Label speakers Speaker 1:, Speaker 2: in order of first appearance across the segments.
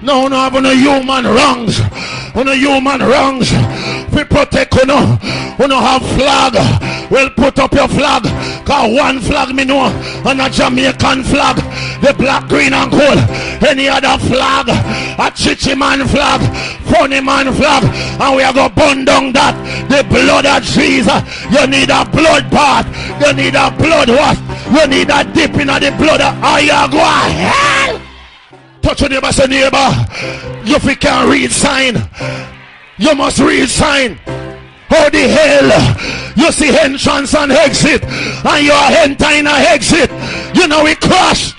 Speaker 1: No, no, have no human wrongs. No human wrongs. We protect you know. We no have flag. Well, put up your flag. Cause one flag me know. And a Jamaican flag. The black, green and gold. Any other flag. A chichi man flag. Funny man flag. And we are going to burn down that. The blood of Jesus. You need a blood bath. You need a blood wash. You need a dip in the blood. Are you going to hell? Touch your neighbor, say neighbor. If you can't read sign, you must read sign. How the hell you see entrance and exit, and you are entering and exit? You know we crash.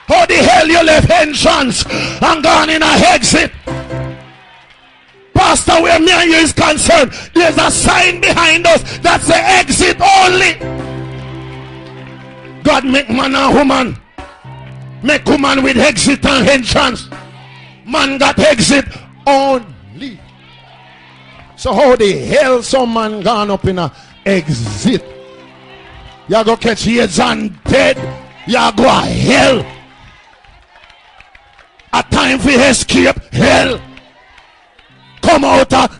Speaker 1: How the hell you left entrance and gone in and exit? Pastor, where me and you is concerned, there's a sign behind us that's the exit only. God make man and woman. Make woman with exit and entrance. Man got exit only. So how the hell some man gone up in a exit? You go catch AIDS and dead. You go to hell. A time for escape hell. Come out of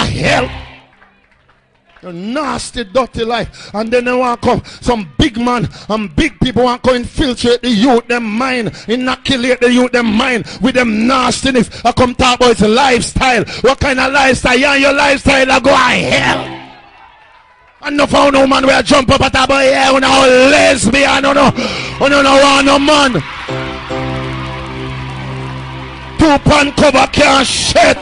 Speaker 1: hell. A nasty, dirty life. And then they want to come. Some big man and big people want to infiltrate the youth, them mind, inoculate the youth, them mind with them nastiness. I come talk about his lifestyle. What kind of lifestyle? You and your lifestyle I go to hell. And no found no man where jump up at a boy, yeah, you know, lesbian, no, no man. 2-pound cover can't shit.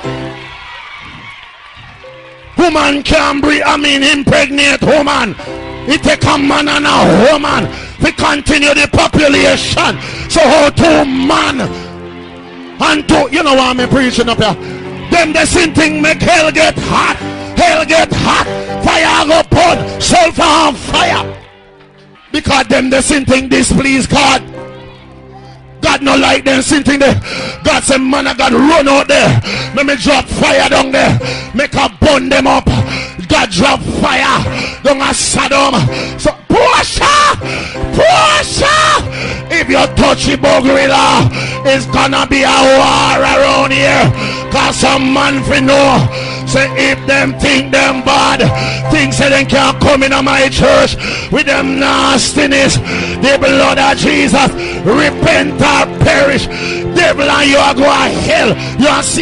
Speaker 1: Woman can breathe, impregnate woman. It take a man and a woman to continue the population. So how two man and two, you know what I'm preaching up here? Them the same thing make hell get hot. Hell get hot. Fire go burn. Sulfur on fire. Because them the same thing displease God. God no like them same thing there. God say man I got run out there. Let me drop fire down there. Make a burn them up. God drop fire down a Sodom. So Portia, if you touch the gorilla, it's gonna be a war around here. Cause some man for know. Say if them think them bad, things say they can't come in my church with them nastiness. The blood of Jesus, repent or perish. Devil and you are going to hell. You are